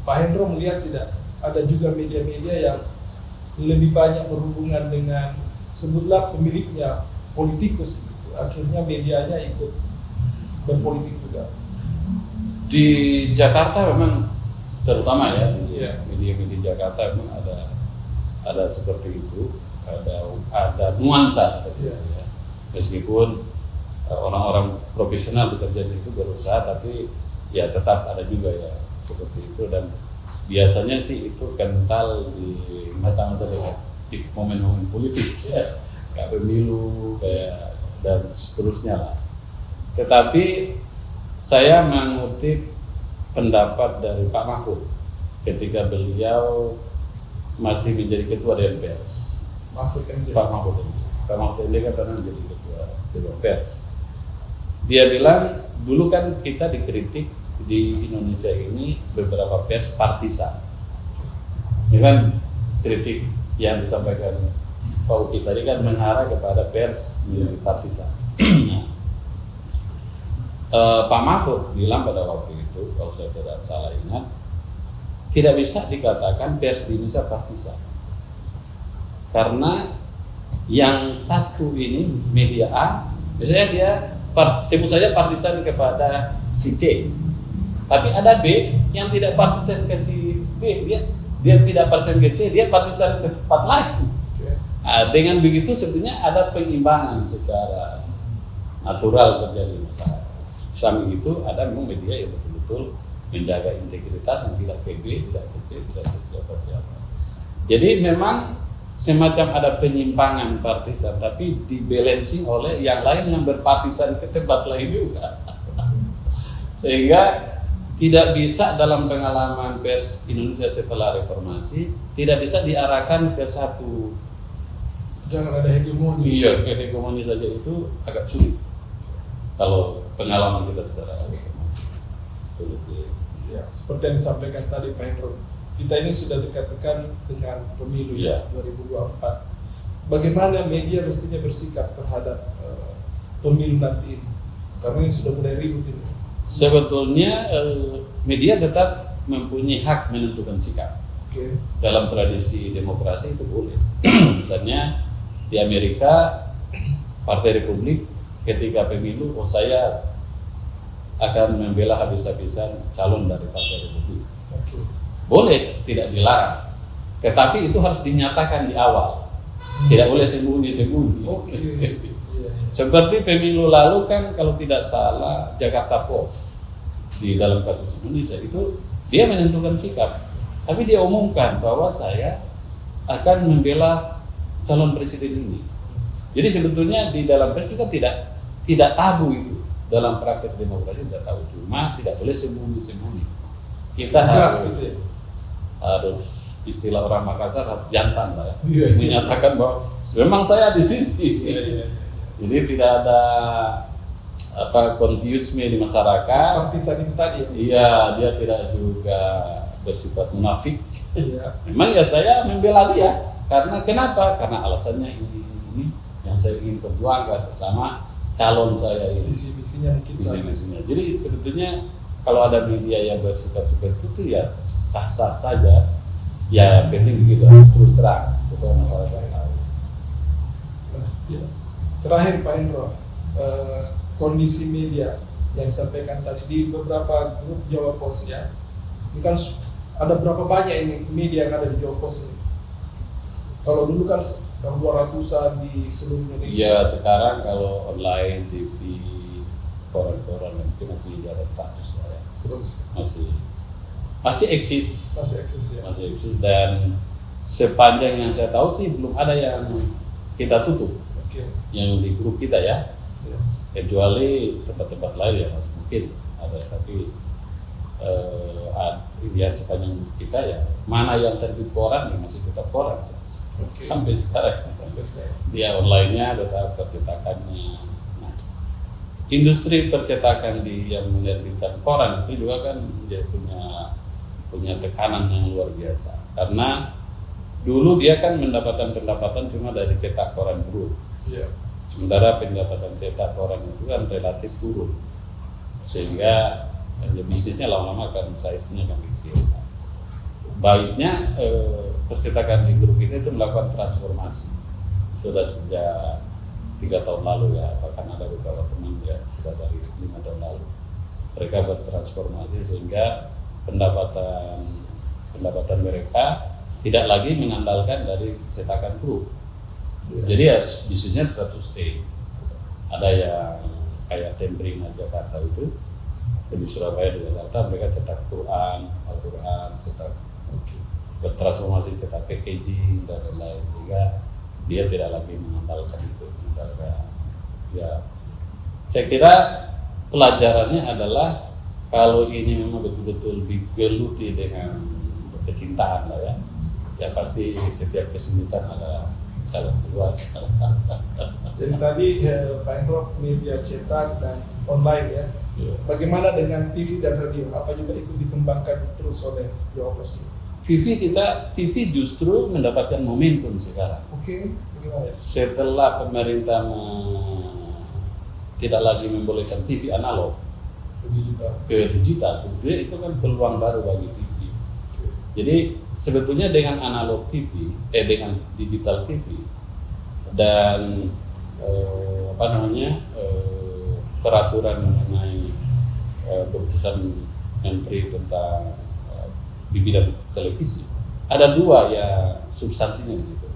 Pak Hendro melihat tidak ada juga media-media yang lebih banyak berhubungan dengan sebutlah pemiliknya politikus gitu. Akhirnya medianya ikut berpolitik juga. Di Jakarta memang terutama ya di media-media Jakarta memang ada seperti itu, ada nuansa seperti itu ya. Meskipun orang-orang profesional bekerja di situ berusaha, tapi ya tetap ada juga ya seperti itu, dan biasanya sih itu kental di masa-masa di momen-momen politik ya, kayak pemilu kayak dan seterusnya lah. Tetapi saya mengutip pendapat dari Pak Mahfud ketika beliau masih menjadi ketua Dewan Pers. Pak Mahfud ini kan pernah menjadi ketua Dewan Pers. Dia bilang dulu kan kita dikritik di Indonesia ini beberapa pers partisan. Ini kan kritik yang disampaikan Pak Uki tadi kan mengarah kepada pers menjadi partisan. Pak Mahfud bilang pada waktu itu, kalau saya tidak salah ingat, tidak bisa dikatakan pers di Indonesia partisan, karena yang satu ini media A, misalnya dia sebut saja partisan kepada si C, tapi ada B yang tidak partisan ke si B, dia tidak partisan ke C, dia partisan ke tempat lain. Nah, dengan begitu sebetulnya ada penyimbangan secara natural terjadi masalah. Samping itu ada memang media yang betul-betul menjaga integritas, yang tidak ke B, tidak ke C, tidak ke siapa-siapa. Jadi memang semacam ada penyimpangan partisan, tapi dibalancing oleh yang lain yang berpartisan ke tempat lain juga. Sehingga tidak bisa dalam pengalaman pers Indonesia setelah reformasi tidak bisa diarahkan ke satu. Jangan ada hegemoni. Iya, ke hegemoni saja itu agak sulit. Kalau pengalaman kita secara reformasi sulit. Ya, seperti yang disampaikan tadi Pak Hendro, kita ini sudah dekat-dekat dengan pemilu ya 2024. Bagaimana media mestinya bersikap terhadap pemilu nanti ini? Karena ini sudah mulai ribut ini. Sebetulnya media tetap mempunyai hak menentukan sikap. Oke. Dalam tradisi demokrasi itu boleh. Misalnya di Amerika Partai Republik ketika pemilu, saya akan membela habis-habisan calon dari Partai Republik. Oke. Boleh, tidak dilarang. Tetapi itu harus dinyatakan di awal. Tidak boleh sembunyi-sembunyi. Oke. Seperti pemilu lalu kan kalau tidak salah Jakarta Post di dalam kasus Indonesia itu dia menentukan sikap, tapi dia umumkan bahwa saya akan membela calon presiden ini. Jadi sebetulnya di dalam pers juga tidak tabu itu, dalam praktek demokrasi tidak tabu, cuma tidak boleh sembunyi-sembunyi. Kita harus istilah orang Makassar harus jantan lah ya, menyatakan bahwa memang saya di sini. Jadi tidak ada confuse di masyarakat. Partisan itu tadi. Iya, dia tidak juga bersifat munafik. Iya. Memang ya saya membela dia karena kenapa? Karena alasannya ini yang saya ingin perjuangkan bersama calon saya ini. Visi-misinya mungkin Visi-misinya. Jadi sebetulnya kalau ada media yang bersikap seperti itu ya sah-sah saja. Ya penting begitu, harus terus terang supaya masyarakat tahu. Ya. Terakhir Pak Hendro, kondisi media yang disampaikan tadi di beberapa grup Jawa Pos ya, ini kan ada berapa banyak ini media yang ada di Jawa Pos ini? Kalau dulu kan 200-an di seluruh Indonesia. Iya, sekarang kalau online, TV, koran-koran mungkin masih ada status lah ya. Masih eksis. Masih eksis ya. Masih eksis dan sepanjang yang saya tahu sih belum ada yang kita tutup. Yang di grup kita ya, kecuali tempat-tempat lain ya mungkin ada, tapi ya sepanjang kita ya mana yang terbit koran ya masih tetap koran sampai sekarang. Dia online-nya tetap percetakannya. Nah, industri percetakan yang menerbitkan koran itu juga kan dia punya tekanan yang luar biasa karena dulu dia kan mendapatkan pendapatan cuma dari cetak koran buruh. Yeah. Sementara pendapatan cetak koran itu kan relatif turun, sehingga ya, bisnisnya lama-lama kan size-nya kan kecil. Baiknya percetakan di grup ini itu melakukan transformasi sudah sejak 3 tahun lalu ya, bahkan ada beberapa teman ya sudah dari 5 tahun lalu mereka bertransformasi sehingga pendapatan mereka tidak lagi mengandalkan dari cetakan grup. Jadi ya bisnisnya tetap sustain. Ada yang kayak Tembrina Jakarta itu di Surabaya di Jakarta mereka cetak Al-Quran, cetak bertransformasi cetak packaging dan lain-lain sehingga dia tidak lagi mengandalkan itu. Ya, saya kira pelajarannya adalah kalau ini memang betul-betul digeluti dengan kecintaan lah ya pasti setiap kesulitan ada jalan keluar. Jadi tadi Pak Hendro media cetak dan online ya. Bagaimana dengan TV dan radio? Apa juga ikut dikembangkan terus oleh Jawa Pos? TV justru mendapatkan momentum sekarang. Oke, bagaimana? Setelah pemerintah tidak lagi membolehkan TV analog ke digital, sebetulnya itu kan peluang baru bagi TV. Jadi sebetulnya dengan analog TV, dengan digital TV dan peraturan mengenai keputusan Menteri tentang di bidang televisi, ada 2 ya substansinya di situ.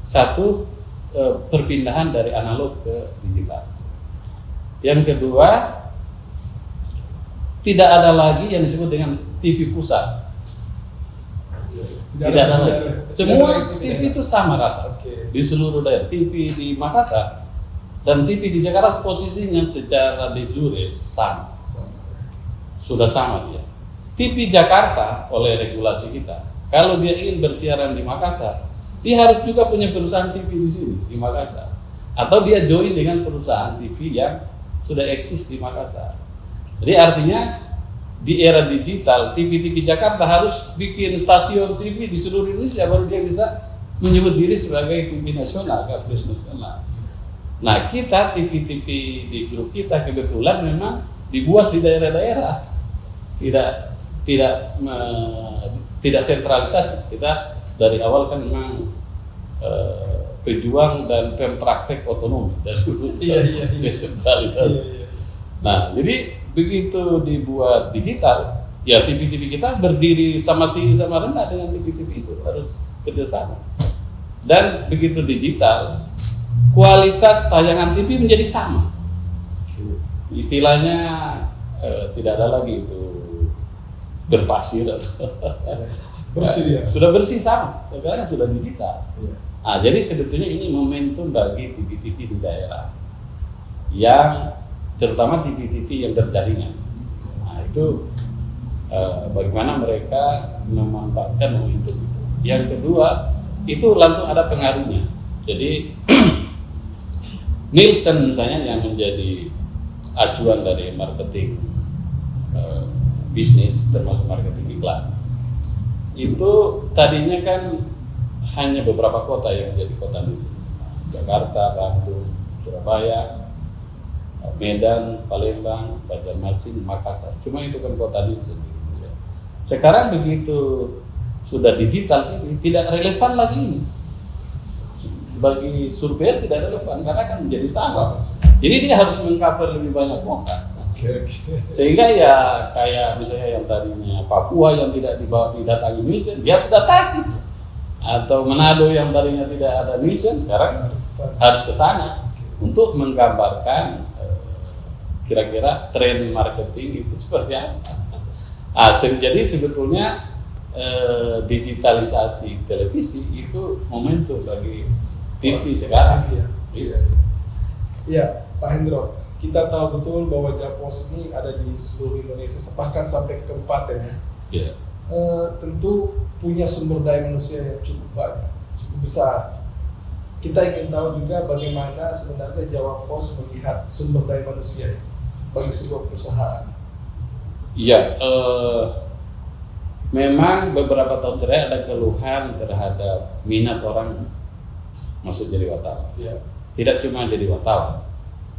Satu, perpindahan dari analog ke digital. Yang kedua, tidak ada lagi yang disebut dengan TV pusat. Tidak ada lagi. Semua TV itu sama rata di seluruh daerah. TV di Makassar dan TV di Jakarta posisinya secara de jure sama. Sudah sama dia. TV Jakarta oleh regulasi kita, kalau dia ingin bersiaran di Makassar, dia harus juga punya perusahaan TV di sini di Makassar, atau dia join dengan perusahaan TV yang sudah eksis di Makassar. Jadi artinya di era digital, TV Jakarta harus bikin stasiun TV di seluruh Indonesia baru dia bisa menyebut diri sebagai TV nasional, coverage nasional. Nah, kita TV di grup kita kebetulan memang dibuat di daerah-daerah, tidak sentralisasi. Kita dari awal kan memang pejuang dan pempraktek otonomi dari dulu desentralisasi. Nah, jadi begitu dibuat digital, ya TV kita berdiri sama tinggi sama rendah dengan TV itu harus kerjasama. Dan begitu digital, kualitas tayangan TV menjadi sama. Istilahnya tidak ada lagi itu berpasir atau bersih ya. Sudah bersih sama. Sekarang sudah digital. Nah, jadi sebetulnya ini momentum bagi TV di daerah yang terutama TV yang berjaringan. Nah, itu bagaimana mereka memanfaatkan momentum itu. Yang kedua, itu langsung ada pengaruhnya. Jadi Nielsen misalnya yang menjadi acuan dari marketing bisnis termasuk marketing iklan, itu tadinya kan hanya beberapa kota yang menjadi kota Nielsen. Jakarta, Bandung, Surabaya, Medan, Palembang, Banjarmasin, Makassar. Cuma itu kan kota Nielsen. Sekarang begitu sudah digital ini tidak relevan lagi ini. Bagi survei tidak relevan karena kan menjadi sama. Jadi dia harus mengcover lebih banyak kota. Sehingga ya kayak misalnya yang tadinya Papua yang tidak didatangi Nielsen, dia harus datangi. Atau Manado yang tadinya tidak ada Nielsen, sekarang harus ke sana untuk menggambarkan kira-kira tren marketing itu seperti apa. Jadi sebetulnya digitalisasi televisi itu momentum bagi TV sekarang. Iya, Pak Hendro, kita tahu betul bahwa Japos ini ada di seluruh Indonesia, bahkan sampai ke kabupaten ya. Iya. Tentu punya sumber daya manusia yang cukup banyak, cukup besar. Kita ingin tahu juga bagaimana sebenarnya Jawa Pos melihat sumber daya manusia bagi sebuah perusahaan. Iya, memang beberapa tahun terakhir ada keluhan terhadap minat orang masuk jadi wartawan. Ya. Tidak cuma jadi wartawan,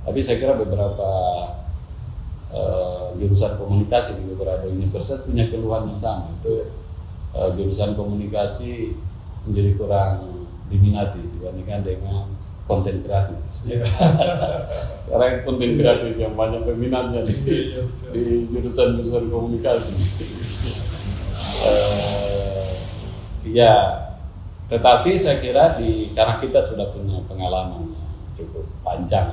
tapi saya kira beberapa jurusan komunikasi di beberapa universitas punya keluhan yang sama. Itu jurusan komunikasi menjadi kurang diminati dibandingkan dengan konten kreatif. Karena konten kreatif yang banyak peminatnya di jurusan komunikasi. Ya, tetapi saya kira karena kita sudah punya pengalaman cukup panjang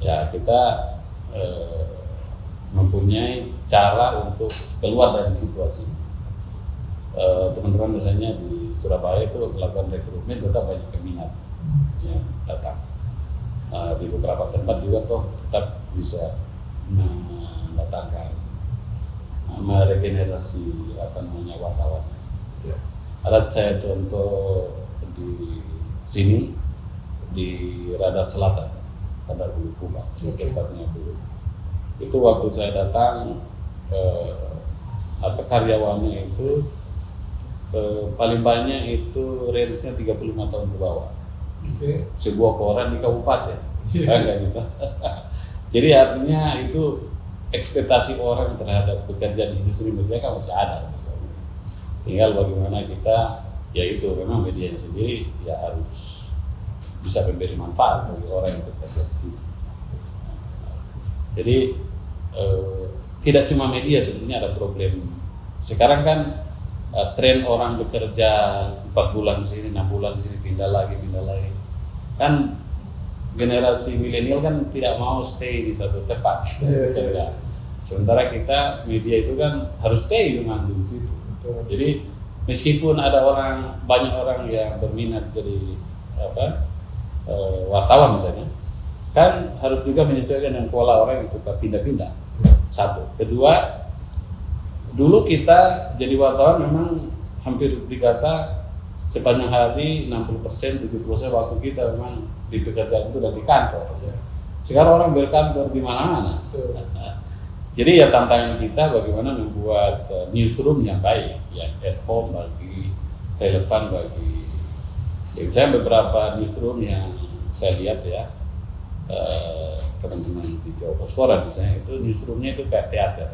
ya kita mempunyai cara untuk keluar dari situasi. Teman-teman misalnya di Surabaya itu melakukan rekrutmen tetap banyak peminat yang datang. Di beberapa tempat juga tetap bisa mendatangkan meregenerasi wartawan. Ya. Ada saya contoh di sini di Radar Selatan, Radar Bulukumba, tepatnya dulu. Itu waktu saya datang karyawannya itu paling banyak itu range-nya 35 tahun ke bawah. Sebuah koran di kabupaten, kan gitu. Jadi artinya itu ekspektasi orang terhadap bekerja di industri media kan masih ada. Tinggal bagaimana kita, ya itu memang medianya sendiri ya harus bisa memberi manfaat bagi orang yang bekerja di situ. Jadi tidak cuma media, sebetulnya ada problem. Sekarang kan tren orang bekerja 4 bulan di sini, 6 bulan di sini, pindah lagi. Kan generasi milenial kan tidak mau stay di satu tempat bekerja. Sementara kita media itu kan harus stay memang di situ. Jadi meskipun ada banyak orang yang berminat jadi wartawan misalnya, kan harus juga menyesuaikan dengan pola orang yang suka pindah-pindah. Satu, kedua, Dulu kita jadi wartawan memang hampir dikata sepanjang hari 60%, 70% waktu kita memang di pekerjaan itu dan di kantor. Sekarang orang berkantor di mana-mana. Jadi ya tantangan kita bagaimana membuat newsroom yang baik, yang at home bagi relevan bagi. Saya beberapa newsroom yang saya lihat ya, teman-teman di Jawa Poskora misalnya itu newsroomnya itu kayak teater,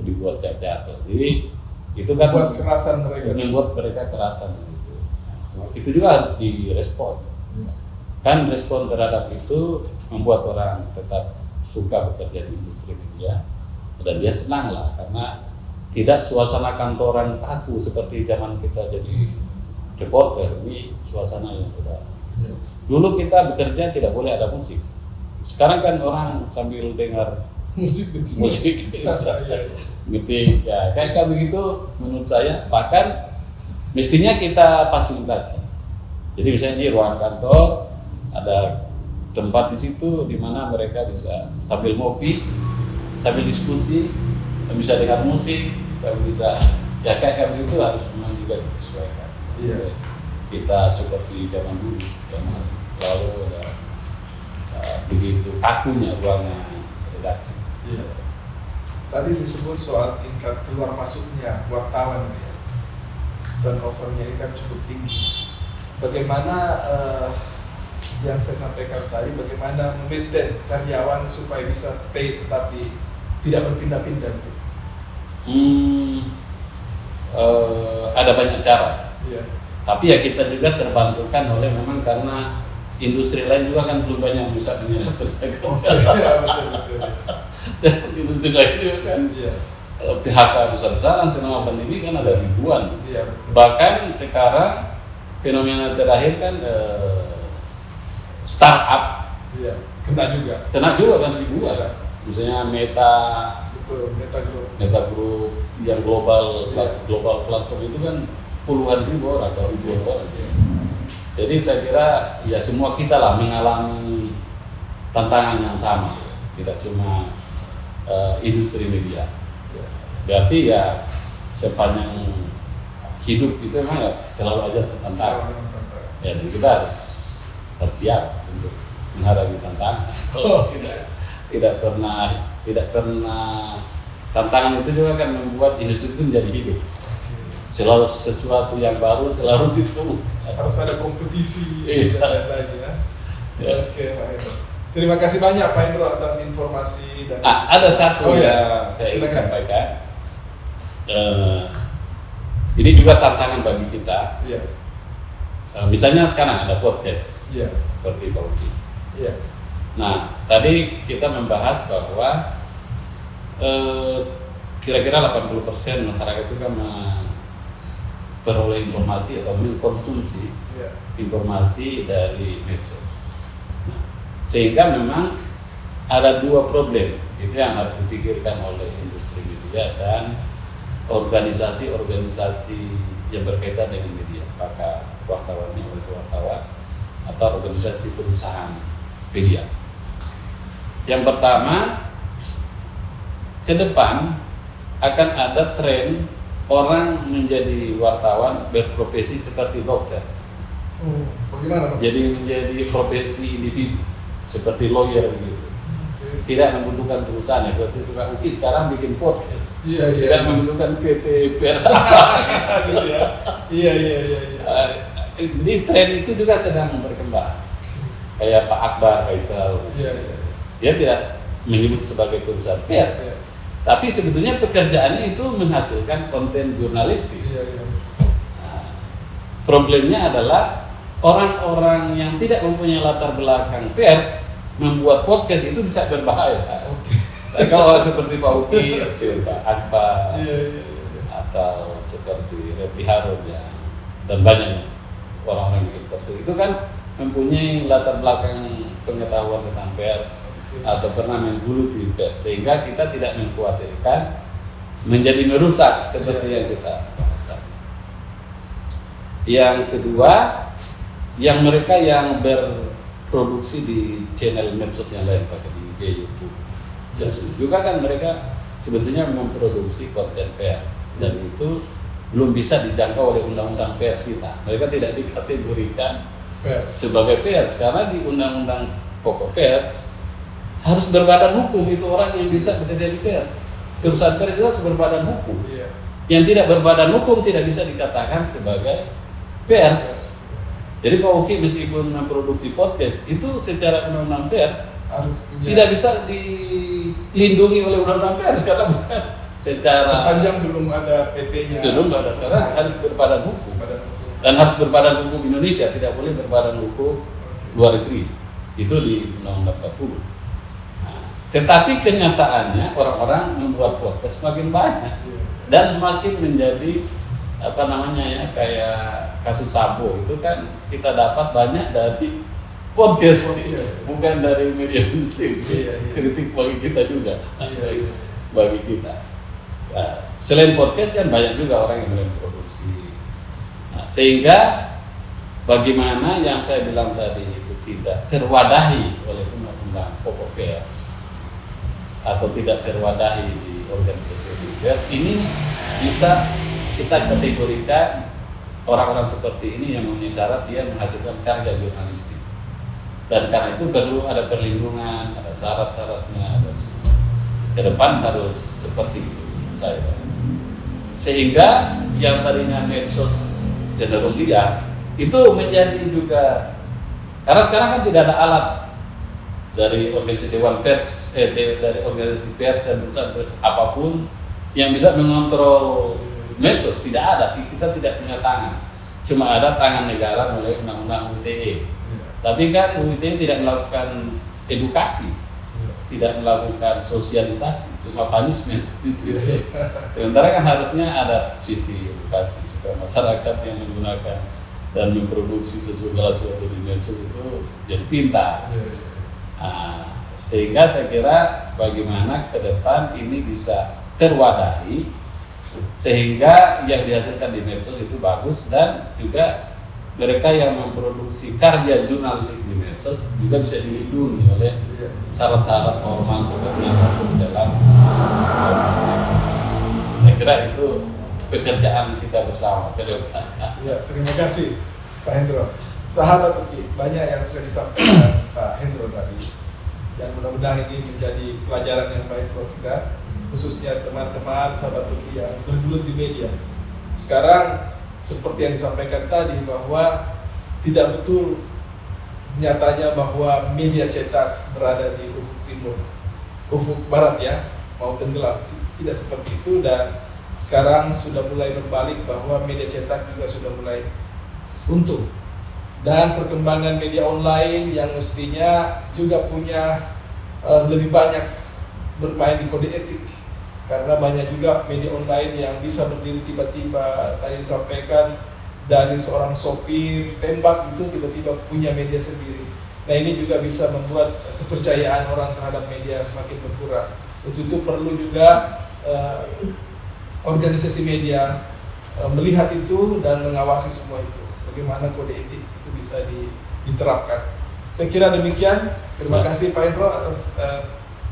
dibuat kayak teater. Jadi itu kan buat kerasan mereka. Membuat mereka kerasan di situ. Nah, itu juga harus direspon. Kan respon terhadap itu membuat orang tetap suka bekerja di industri media dan dia senang lah karena tidak suasana kantoran kaku seperti zaman kita jadi reporter. Ini suasana yang sudah. Dulu kita bekerja tidak boleh ada musik. Sekarang kan orang sambil dengar musik meeting ya kayak begitu menurut saya, bahkan mestinya kita fasilitasi. Jadi misalnya di ruang kantor ada tempat di situ di mana mereka bisa sambil ngopi, sambil diskusi, bisa dengar musik, sambil bisa ya kayak begitu harus memang juga disesuaikan. Iya. Kita seperti zaman dulu yang lalu ada begitu kakunya ruangan redaksi. Iya. Tadi disebut soal tingkat keluar masuknya wartawan ya. Turnovernya ini kan cukup tinggi. Bagaimana yang saya sampaikan tadi, bagaimana memaintain karyawan supaya bisa stay tetap di tidak berpindah-pindah? Ada banyak cara. Iya. Tapi ya kita juga terbantukan oleh memang karena industri lain juga kan belum banyak bisa menyerap tenaga kerja. Betul. Dan industri lain juga kan PHK besar-besaran selama pandemi kan ada ribuan. Iya, betul. Bahkan sekarang fenomena terakhir kan startup kena juga kan ribuan. Misalnya Meta Group yang global platform itu kan puluhan ribu orang atau ribuan orang. Jadi saya kira ya semua kita lah mengalami tantangan yang sama, tidak cuma industri media. Berarti ya sepanjang hidup itu memang ya selalu aja tantangan. Ya dan kita harus siap untuk menghadapi tantangan. Tidak pernah tantangan itu juga kan membuat industri itu menjadi hidup. Selalu sesuatu yang baru selalu itu harus ada kompetisi dan lain ya. Oke, Pak Hendro. Terima kasih banyak Pak Hendro atas informasi dan ada satu yang saya ingin sampaikan. Ini juga tantangan bagi kita. Misalnya sekarang ada podcast seperti Pak Uki. Nah, tadi kita membahas bahwa kira-kira 80% masyarakat itu kan peroleh informasi atau mengkonsumsi informasi dari medsos. Nah, sehingga memang ada dua problem itu yang harus dipikirkan oleh industri media dan organisasi-organisasi yang berkaitan dengan media, apakah wartawannya oleh wartawan atau organisasi perusahaan media. Yang pertama, ke depan akan ada tren orang menjadi wartawan berprofesi seperti dokter. Bagaimana? Jadi menjadi profesi individu seperti lawyer begitu. Tidak membutuhkan perusahaan ya. Berarti tukang Uki sekarang bikin podcast. Tidak membutuhkan PT pers apa. Iya. Jadi tren itu juga sedang berkembang. Kayak Pak Akbar Faisal. Dia tidak menyebut sebagai perusahaan pers. Tapi sebetulnya pekerjaannya itu menghasilkan konten jurnalistik. Nah, problemnya adalah orang-orang yang tidak mempunyai latar belakang pers membuat podcast itu bisa berbahaya. Nah, kalau orang seperti Pak Uki, Pak Akbar, atau seperti Refli Harun dan banyak orang-orang yang bikin podcast itu kan mempunyai latar belakang pengetahuan tentang pers atau pernah menggeluti sehingga kita tidak mengkhawatirkan menjadi merusak seperti yang kita bahas tadi. Yang kedua, yang mereka yang berproduksi di channel medsos yang lain pakai di YouTube dan juga kan mereka sebetulnya memproduksi konten pers dan itu belum bisa dijangkau oleh undang-undang pers kita. Mereka tidak dikategorikan sebagai pers karena di undang-undang pokok pers harus berbadan hukum itu orang yang bisa bekerja di pers. Perusahaan pers itu harus berbadan hukum. Yang tidak berbadan hukum tidak bisa dikatakan sebagai pers. Jadi Pak Uki meskipun memproduksi podcast itu secara undang-undang pers tidak bisa dilindungi oleh undang-undang pers karena bukan secara sepanjang belum ada PT-nya. Belum ada, karena harus berbadan hukum. Dan harus berbadan hukum Indonesia, tidak boleh berbadan hukum luar negeri. Itu di Undang-Undang 40. Nah, tetapi kenyataannya orang-orang membuat podcast semakin banyak dan makin menjadi kayak kasus Sambo itu kan kita dapat banyak dari podcast, bukan dari media muslim. Kritik bagi kita juga, bagi kita. Nah, selain podcast kan banyak juga orang yang memproduksi. Nah, sehingga bagaimana yang saya bilang tadi itu tidak terwadahi oleh undang-undang pokok pers atau tidak terwadahi di organisasi pers, ini bisa kita kategorikan orang-orang seperti ini yang memenuhi syarat dia menghasilkan karya jurnalistik. Dan karena itu perlu ada perlindungan, ada syarat-syaratnya, dan ke depan harus seperti itu saya. Sehingga yang tadinya medsos cenderung liar itu menjadi juga, karena sekarang kan tidak ada alat dari organisasi dewan pers, dari organisasi pers dan perusahaan pers apapun yang bisa mengontrol medsos, tidak ada. Kita tidak punya tangan, cuma ada tangan negara melalui undang-undang UITE. Tapi kan UITE tidak melakukan edukasi, tidak melakukan sosialisasi, cuma punishment di situ. Sementara kan harusnya ada sisi edukasi supaya masyarakat yang menggunakan dan memproduksi segala sesuatu di medsos itu jadi pintar. Nah, sehingga saya kira bagaimana ke depan ini bisa terwadahi sehingga yang dihasilkan di medsos itu bagus dan juga mereka yang memproduksi karya jurnalistik di medsos juga bisa dilindungi oleh syarat-syarat normal seperti yang diatur dalam. Saya kira itu pekerjaan kita bersama ke depan. Ya, terima kasih Pak Hendro. Sahabat Uki, banyak yang sudah disampaikan Pak Hendro tadi dan mudah-mudahan ini menjadi pelajaran yang baik buat kita, khususnya teman-teman sahabat Uki yang bergelut di media. Sekarang seperti yang disampaikan tadi bahwa tidak betul nyatanya bahwa media cetak berada di ufuk timur, ufuk barat ya, mau tenggelam. Tidak seperti itu dan sekarang sudah mulai berbalik bahwa media cetak juga sudah mulai untung. Dan perkembangan media online yang mestinya juga punya lebih banyak bermain di kode etik. Karena banyak juga media online yang bisa berdiri tiba-tiba tadi disampaikan dari seorang sopir tembak itu tiba-tiba punya media sendiri. Nah ini juga bisa membuat kepercayaan orang terhadap media semakin berkurang. Untuk itu perlu juga organisasi media melihat itu dan mengawasi semua itu. Bagaimana kode etik itu bisa diterapkan. Saya kira demikian. Terima kasih Pak Hendro atas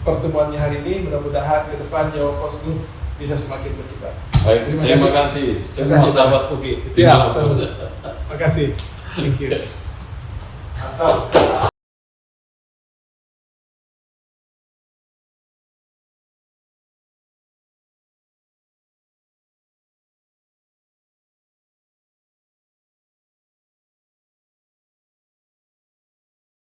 pertemuannya hari ini. Mudah-mudahan ke depan Jawa Post Group bisa semakin berkibar. Baik, terima kasih semua sahabat Uki. Siap. Terima kasih. Thank you. Mantap.